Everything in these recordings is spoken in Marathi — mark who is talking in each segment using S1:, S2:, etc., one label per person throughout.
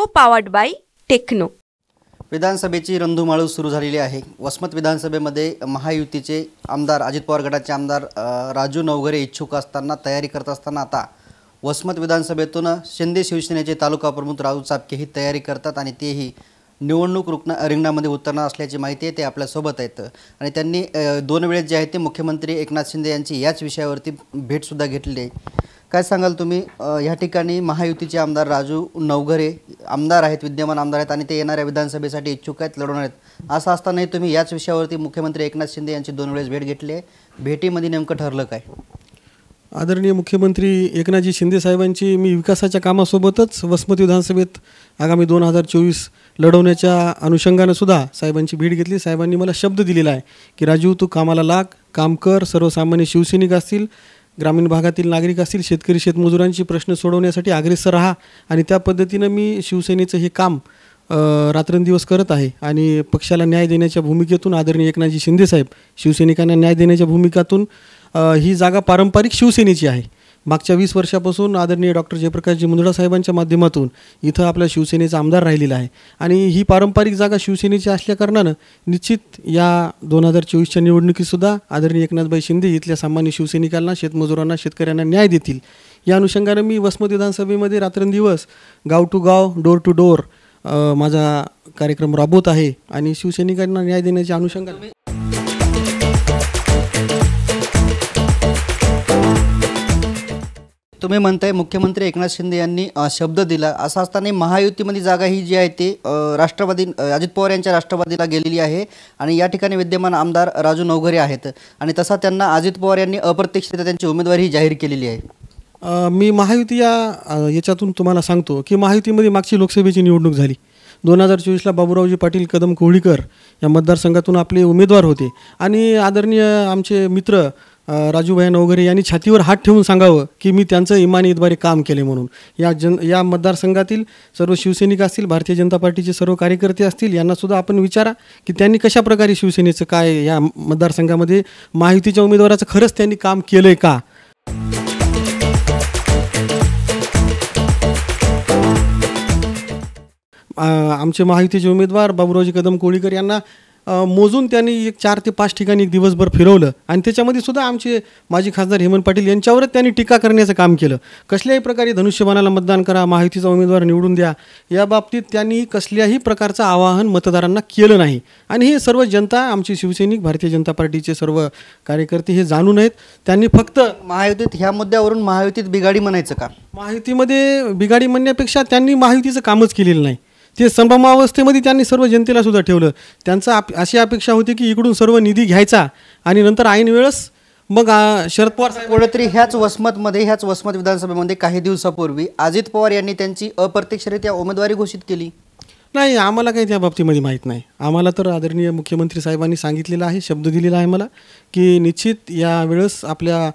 S1: को पावर्ड बाय टेक्नो।
S2: विधानसभेची रणधुमाळी सुरू झालेली आहे। वसमत विधानसभेमध्ये महायुतीचे आमदार अजित पवार गटाचे आमदार राजू नवघरे इच्छुक असताना तयारी करत असताना आता वसमत विधानसभेतून शिंदे शिवसेनेचे तालुका प्रमुख राजू चापके ही तयारी करतात आणि तेही निवडणूक रिंगणामध्ये उतरणार असल्याची माहिती आहे। ते आपल्या सोबत आहेत आणि त्यांनी दोन वेळेस जे आहे ते मुख्यमंत्री एकनाथ शिंदे यांची याच विषयावरती भेट सुद्धा घेतली आहे। काय सांगाल तुम्ही? या ठिकाणी महायुतीचे आमदार राजू नवघरे आमदार आहेत, विद्यमान आमदार आहेत आणि ते येणाऱ्या विधानसभेसाठी इच्छुक आहेत, लढवणार आहेत। असं असतानाही तुम्ही याच विषयावरती मुख्यमंत्री एकनाथ शिंदे यांची दोन वेळेस भेट घेतली आहे। भेटीमध्ये नेमकं ठरलं काय?
S3: आदरणीय मुख्यमंत्री एकनाथजी शिंदे साहेबांची मी विकासाच्या कामासोबतच वसमत विधानसभेत आगामी 2024 लढवण्याच्या अनुषंगाने सुद्धा साहेबांची भेट घेतली। साहेबांनी मला शब्द दिलेला आहे की राजू तू कामाला लाग, काम कर, सर्वसामान्य शिवसैनिक असतील, ग्रामीण भागातील नागरिक असतील, शेतकरी शेतमजुरांची प्रश्न सोडवण्यासाठी अग्रेसर राहा आणि त्या पद्धतीने मी शिवसेनेचं हे काम रात्रंदिवस करत आहे आणि पक्षाला न्याय देण्याच्या भूमिकेतून आदरणीय एकनाथजी शिंदे साहेब शिवसैनिकांना न्याय देण्याच्या भूमिकेतून ही जागा पारंपरिक शिवसेनेची आहे। मागच्या 20 वर्षापासून आदरणीय डॉक्टर जयप्रकाशजी मुंदडा साहेबांच्या माध्यमातून इथं आपल्या शिवसेनेचा आमदार राहिलेला आहे आणि ही पारंपरिक जागा शिवसेनेची असल्याकारणानं निश्चित या 2024च्या निवडणुकीतसुद्धा आदरणीय एकनाथभाई शिंदे इथल्या सामान्य शिवसैनिकांना, शेतमजुरांना, शेतकऱ्यांना न्याय देतील। या अनुषंगाने मी वसमत विधानसभेमध्ये रात्रंदिवस गाव टू गाव, डोर टू डोर माझा कार्यक्रम राबवत आहे आणि शिवसैनिकांना न्याय देण्याच्या अनुषंगाने
S2: तुम्ही म्हणताय मुख्यमंत्री एकनाथ शिंदे यांनी शब्द दिला, असं असताना महायुतीमध्ये जागा ही जी आहे ती राष्ट्रवादी अजित पवार यांच्या राष्ट्रवादीला गेलेली आहे आणि या ठिकाणी विद्यमान आमदार राजू नवघरे आहेत आणि तसा त्यांना अजित पवार यांनी अप्रत्यक्षरित्या त्यांची उमेदवारी जाहीर केलेली आहे।
S3: मी महायुती याच्यातून तुम्हाला सांगतो की महायुतीमध्ये मागची लोकसभेची निवडणूक झाली 2024ला बाबूरावजी पाटील कदम कोहळीकर या मतदारसंघातून आपले उमेदवार होते आणि आदरणीय आमचे मित्र राजूभाई नवघरे यांनी छातीवर हात ठेवून सांगावं की मी त्यांचं इमानीद्वारे काम केले म्हणून। या मतदारसंघातील सर्व शिवसैनिक असतील, भारतीय जनता पार्टीचे सर्व कार्यकर्ते असतील, यांनासुद्धा आपण विचारा की त्यांनी कशाप्रकारे शिवसेनेचं काय या मतदारसंघामध्ये महायुतीच्या उमेदवाराचं खरंच त्यांनी काम केलं आहे का? आमचे महायुतीचे उमेदवार बाबूरावजी कदम कोहळीकर यांना मोजून त्यांनी 4 ते 5 ठिकाणी एक दिवसभर फिरवलं आणि त्याच्यामध्ये सुद्धा आमचे माजी खासदार हेमंत पाटील यांच्यावरच त्यांनी टीका करण्याचं काम केलं। कसल्याही प्रकारे धनुष्यबाणाला मतदान करा, महायुतीचा उमेदवार निवडून द्या, या बाबतीत त्यांनी कसल्याही प्रकारचं आवाहन मतदारांना केलं नाही आणि हे सर्व जनता, आमची शिवसैनिक, भारतीय जनता पार्टीचे सर्व कार्यकर्ते हे जाणून आहेत। त्यांनी फक्त
S2: महायुतीत ह्या मुद्द्यावरून महायुतीत बिघाडी म्हणायचं का?
S3: महायुतीमध्ये बिघाडी म्हणण्यापेक्षा त्यांनी महायुतीचं कामच केलेलं नाही। ते संभ्रमावस्थेमध्ये त्यांनी सर्व जनतेला सुद्धा ठेवलं। त्यांचा अशी अपेक्षा होती की इकडून सर्व निधी घ्यायचा आणि नंतर ऐन वेळेस मग शरद पवार
S2: कुठेतरी ह्याच वसमत विधानसभेमध्ये काही दिवसापूर्वी अजित पवार यांनी त्यांची अप्रत्यक्षरित्या उमेदवारी घोषित केली।
S3: नाही, आम्हाला काही त्या बाबतीमध्ये माहीत नाही। आम्हाला तर आदरणीय मुख्यमंत्री साहेबांनी सांगितलेलं आहे, शब्द दिलेला आहे मला की निश्चित यावेळेस आपल्या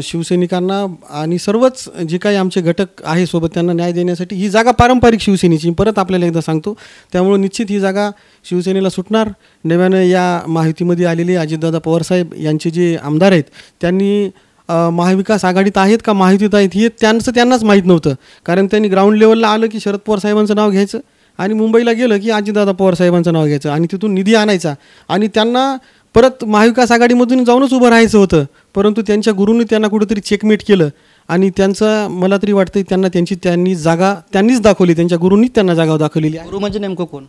S3: शिवसैनिकांना आणि सर्वच जे काही आमचे घटक आहे सोबत त्यांना न्याय देण्यासाठी ही जागा पारंपरिक शिवसेनेची, परत आपल्याला एकदा सांगतो, त्यामुळे निश्चित ही जागा शिवसेनेला सुटणार। नव्यानं या महायुतीमध्ये आलेले अजितदादा पवारसाहेब यांचे जे आमदार आहेत त्यांनी महाविकास आघाडीत आहेत का महायुतीत आहेत हे त्यांनाच माहीत नव्हतं, कारण त्यांनी ग्राउंड लेवलला आलं की शरद पवार साहेबांचं नाव घ्यायचं आणि मुंबईला गेलं की अजितदादा पवार साहेबांचं नाव घ्यायचं आणि तिथून निधी आणायचा आणि त्यांना परत महाविकास आघाडीमधून जाऊनच उभं राहायचं होतं। परंतु त्यांच्या गुरूंनी त्यांना कुठेतरी चेकमेट केलं आणि त्यांचं मला तरी वाटतं त्यांनी जागा त्यांनीच दाखवली, त्यांच्या गुरूंनीच त्यांना जागा दाखवलेली आहे।
S2: गुरु म्हणजे नेमकं कोण?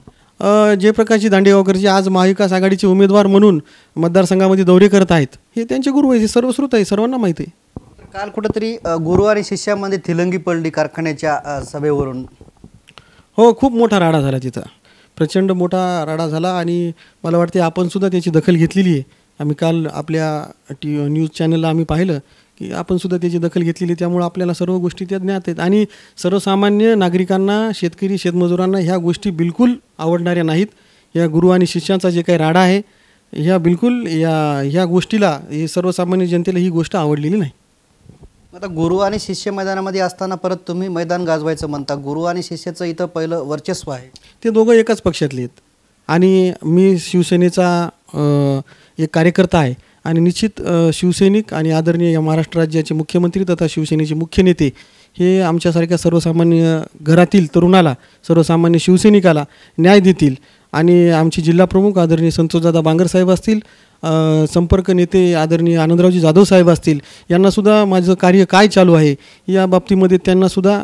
S3: जयप्रकाशजी दांडेगावकरजी आज महाविकास आघाडीचे उमेदवार म्हणून मतदारसंघामध्ये दौरे करत आहेत, हे त्यांचे गुरु आहे, हे सर्वश्रुत आहे, सर्वांना माहिती आहे।
S2: काल कुठेतरी गुरु आणि शिष्यामध्ये थिलंगी पडली कारखान्याच्या सभेवरून।
S3: हो, खूप मोठा राडा झाला तिथं, प्रचंड मोठा राडा झाला आणि मला वाटते आपण सुद्धा त्याची दखल घेतलेली आहे। आम्ही काल आपल्या न्यूज चॅनलला आम्ही पाहिलं की आपण सुद्धा त्याची दखल घेतलेली, त्यामुळे आपल्याला सर्व गोष्टी त्या ज्ञात आहेत आणि सर्वसामान्य नागरिकांना, शेतकरी शेतमजुरांना ह्या गोष्टी बिलकुल आवडणाऱ्या नाहीत। या गुरु आणि शिष्यांचा जे काही राडा आहे ह्या बिलकुल ह्या गोष्टीला, हे सर्वसामान्य जनतेला ही गोष्ट आवडलेली नाही।
S2: आता गुरु आणि शिष्य मैदानामध्ये असताना परत तुम्ही मैदान गाजवायचं म्हणता, गुरु आणि शिष्याचं इथं पहिलं वर्चस्व आहे।
S3: ते दोघं एकाच पक्षातले आहेत आणि मी शिवसेनेचा एक कार्यकर्ता आहे आणि निश्चित शिवसैनिक आणि आदरणीय या महाराष्ट्र राज्याचे मुख्यमंत्री तथा शिवसेनेचे मुख्य नेते हे आमच्यासारख्या सर्वसामान्य घरातील तरुणाला, सर्वसामान्य शिवसैनिकाला न्याय देतील आणि आमचे जिल्हाप्रमुख आदरणीय संतोषदादा बांगर साहेब असतील, संपर्क नेते आदरणीय आनंदरावजी जाधव साहेब असतील, यांनासुद्धा माझं कार्य काय चालू आहे या बाबतीमध्ये त्यांनासुद्धा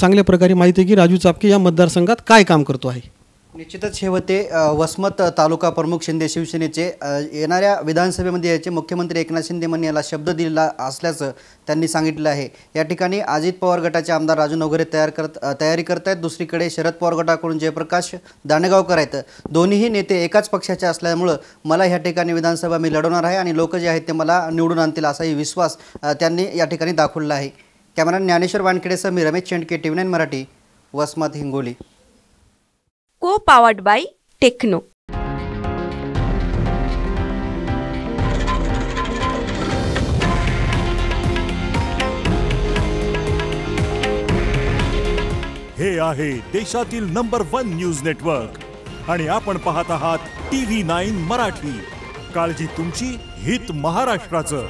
S3: चांगल्या प्रकारे माहिती आहे की राजू चापके या मतदारसंघात काय काम करतो आहे.
S2: निश्चितच हे होते वसमत तालुका प्रमुख शिंदे शिवसेनेचे. येणाऱ्या विधानसभेमध्ये याचे मुख्यमंत्री एकनाथ शिंदे यांनी याला शब्द दिला असल्याचं त्यांनी सांगितलं आहे. या ठिकाणी अजित पवार गटाचे आमदार राजू नवघरे तयारी करत आहेत. दुसरीकडे शरद पवार गटाकडून जयप्रकाश दांडेगावकर आहेत. दोन्हीही नेते एकाच पक्षाचे असल्यामुळं मला ह्या ठिकाणी विधानसभा मी लढवणार आहे आणि लोक जे आहेत ते मला निवडून आणतील असाही विश्वास त्यांनी या ठिकाणी दाखवला आहे. कॅमेरा ज्ञानेश्वर वानखेडेसह मी Ramesh Chendke, TV9 Marathi, Vasmat, Hingoli.
S1: Co-powered by Techno.
S4: हे आहे देशातील नंबर 1 न्यूज नेटवर्क आणि आपण पाहत आहात TV9 मराठी. काळजी तुमची, हित महाराष्ट्राचं.